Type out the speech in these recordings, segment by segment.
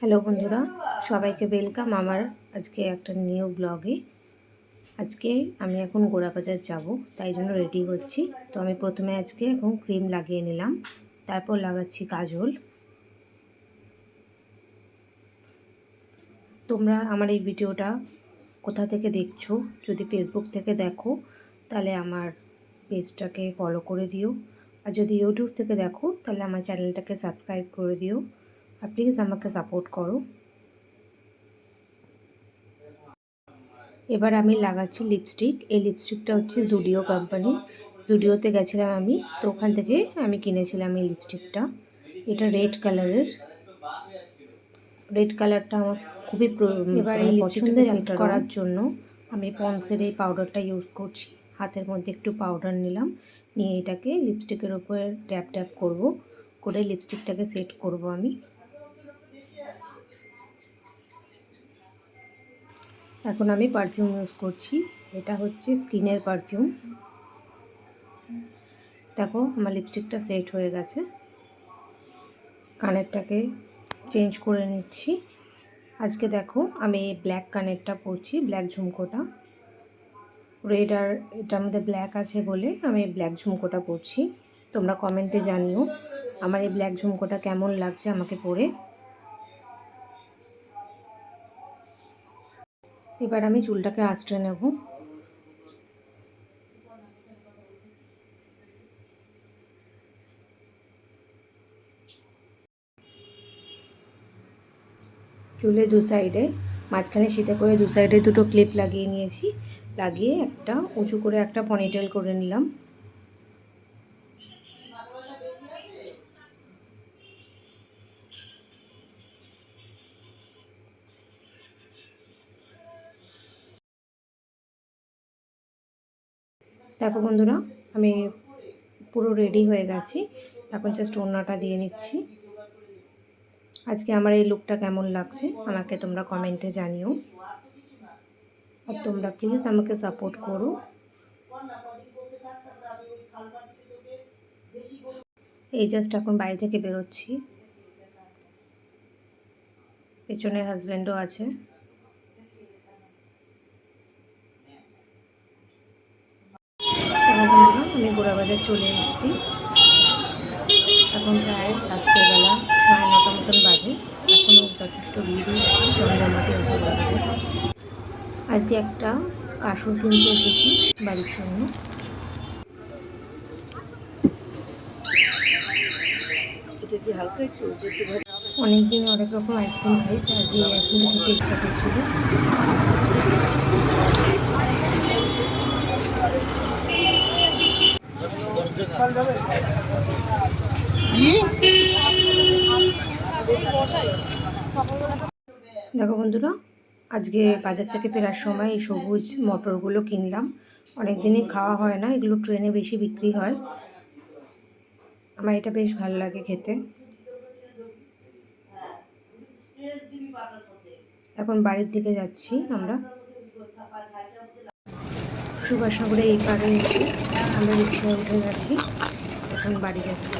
Hello বন্ধুরা, সবাইকে welcome আমার আজকে একটা নিউ ব্লগে। আজকে আমি এখন গোড়াবাজার যাব, তাই জন্য রেডি হচ্ছি। তো আমি প্রথমে আজকে এখন ক্রিম লাগিয়ে নিলাম, তারপর লাগাচ্ছি কাজল। তোমরা আমার এই ভিডিওটা কোথা থেকে দেখছো? যদি ফেসবুক থেকে দেখো তাহলে আমার পেজটাকে ফলো করে দিও, আর যদি ইউটিউব থেকে দেখো তাহলে আমার চ্যানেলটাকে সাবস্ক্রাইব করে দিও, আর প্লিজ আমাকে সাপোর্ট করো। এবার আমি লাগাচ্ছি লিপস্টিক। এই লিপস্টিকটা হচ্ছে জুডিও কোম্পানি। জুডিওতে গেছিলাম আমি, তো ওখান থেকে আমি কিনেছিলাম এই লিপস্টিকটা। এটা রেড কালারের। রেড কালারটা আমার খুবই এবার এই পছন্দের সেট করার জন্য আমি পন্সের এই পাউডারটা ইউজ করছি। হাতের মধ্যে একটু পাউডার নিলাম, নিয়ে এটাকে লিপস্টিকের উপরে ট্যাপ ট্যাপ করব, করে লিপস্টিকটাকে সেট করব আমি। এখন আমি পারফিউম ইউজ করছি। এটা হচ্ছে স্কিনের পারফিউম। দেখো আমার লিপস্টিকটা সেট হয়ে গেছে। কানেরটাকে চেঞ্জ করে নিচ্ছি। আজকে দেখো আমি ব্ল্যাক কানেরটা পরছি, ব্ল্যাক ঝুমকোটা। রেড আর এটার মধ্যে ব্ল্যাক আছে বলে আমি ব্ল্যাক ঝুমকোটা পরছি। তোমরা কমেন্টে জানিও আমার এই ব্ল্যাক ঝুমকোটা কেমন লাগছে আমাকে পরে। এবার আমি চুলটাকে আঁচড়ে নেব। চুলে দু সাইডে, মাঝখানে সিধে করে দু সাইডে দুটো ক্লিপ লাগিয়ে নিয়েছি। লাগিয়ে একটা উঁচু করে একটা পনিটেল করে নিলাম। দেখো বন্ধুরা, আমি পুরো রেডি হয়ে গেছি। এখন জাস্ট ওড়নাটা দিয়ে নিচ্ছি। আজকে আমার এই লুকটা কেমন লাগছে আমাকে তোমরা কমেন্টে জানিও, আর তোমরা প্লিজ আমাকে সাপোর্ট করো। এই জাস্ট এখন বাড়ি থেকে বেরোচ্ছি। পেছনে হাজব্যান্ডও আছে। আমি গোড়াবাজার চলে এসেছি। এখন প্রায় রাত্রেবেলা 9:30 মতন বাজে। এখনও যথেষ্ট ভিড় জমজমাটি আছে গোড়াবাজার। আজকে একটা কাসর কিনতে এসেছি বাড়ির জন্য। অনেকদিন অনেক রকম আইসক্রিম খাই, তো আজকে এই আইসক্রিমটা খেতে ইচ্ছা করছিল। দেখো বন্ধুরা, আজকে বাজার থেকে ফেরার সময় এই সবুজ মটরগুলো কিনলাম। অনেক দিনই খাওয়া হয় না, এগুলো ট্রেনে বেশি বিক্রি হয়। আমার এটা বেশ ভালো লাগে খেতে। এখন বাড়ির দিকে যাচ্ছি আমরা। সুভাষনগরে এই পারে এসে আমরা রিক্সায় উঠে গেছি, এখন বাড়ি যাচ্ছি।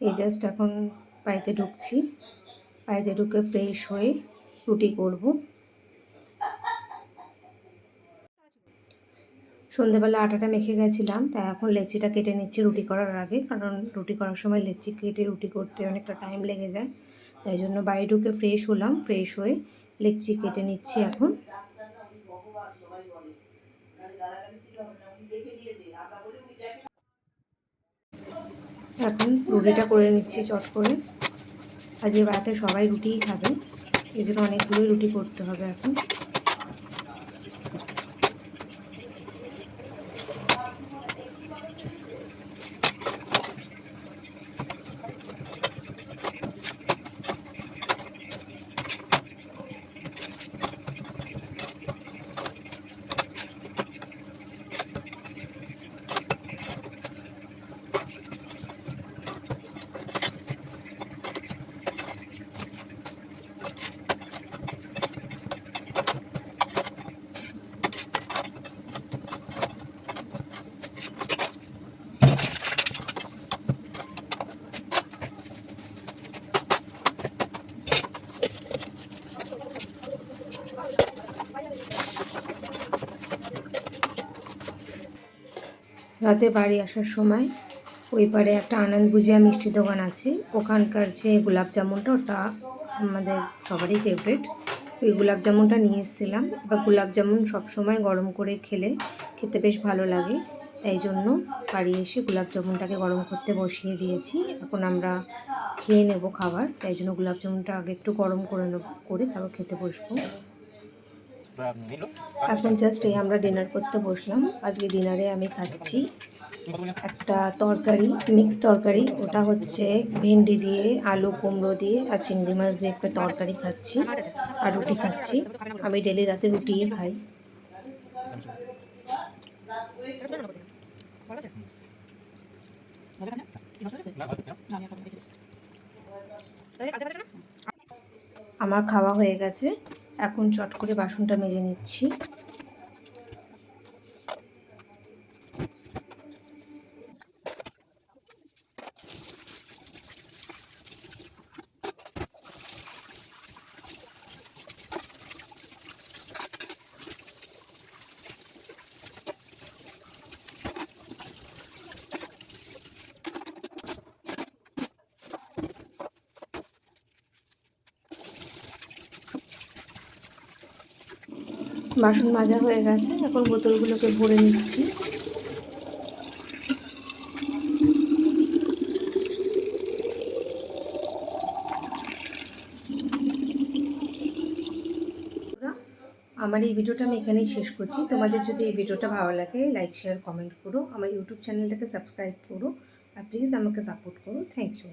এই জাস্ট এখন বাড়িতে ঢুকছি। বাড়িতে ঢুকে ফ্রেশ হয়ে রুটি করব। সন্ধেবেলা আটাটা মেখে গেছিলাম, তাই এখন লেচিটা কেটে নিচ্ছি রুটি করার আগে, কারণ রুটি করার সময় লেচি কেটে রুটি করতে অনেকটা টাইম লেগে যায়। তাই জন্য বাড়ি ঢুকে ফ্রেশ হলাম, ফ্রেশ হয়ে লেচি কেটে নিচ্ছি এখন। এখন রুটিটা করে নিচ্ছি চট করে। আজকে রাতে সবাই রুটিই খাবে, এই জন্য অনেকগুলোই রুটি করতে হবে এখন। রাতে বাড়ি আসার সময় ওই পারে একটা আনন্দ ভুজিয়া মিষ্টি দোকান আছে, ওখানকার যে গোলাপ জামুনটা ওটা আমাদের সবারই ফেভারিট। ওই গোলাপ জামুনটা নিয়ে এসেছিলাম। এবার গোলাপ জামুন সবসময় গরম করে খেতে বেশ ভালো লাগে, তাই জন্য বাড়ি এসে গোলাপ জামুনটাকে গরম করতে বসিয়ে দিয়েছি। এখন আমরা খেয়ে নেব খাবার, তাই জন্য গোলাপ জামুনটা আগে একটু গরম করে তারপর খেতে বসবো। এখন জাস্ট আমরা ডিনার করতে বসলাম। আজকে ডিনারে আমি খাচ্ছি একটা তরকারি, মিক্স তরকারি। ওটা হচ্ছে ভেন্ডি দিয়ে, আলু কুমড়ো দিয়ে আর চিংড়ি মাছ দিয়ে একটা তরকারি খাচ্ছি, আর রুটি খাচ্ছি। আমি ডেলি রাতে রুটিই খাই। আমার খাওয়া হয়ে গেছে, এখন চট করে বাসনটা মেজে নিচ্ছি। বাসন মাজা হয়ে গেছে, এখন বোতলগুলোকে ভরে নিচ্ছি। আমার এই ভিডিওটা আমি এখানেই শেষ করছি। তোমাদের যদি এই ভিডিওটা ভালো লাগে লাইক শেয়ার কমেন্ট করো, আমার ইউটিউব চ্যানেলটাকে সাবস্ক্রাইব করো, আর প্লিজ আমাকে সাপোর্ট করো। Thank you.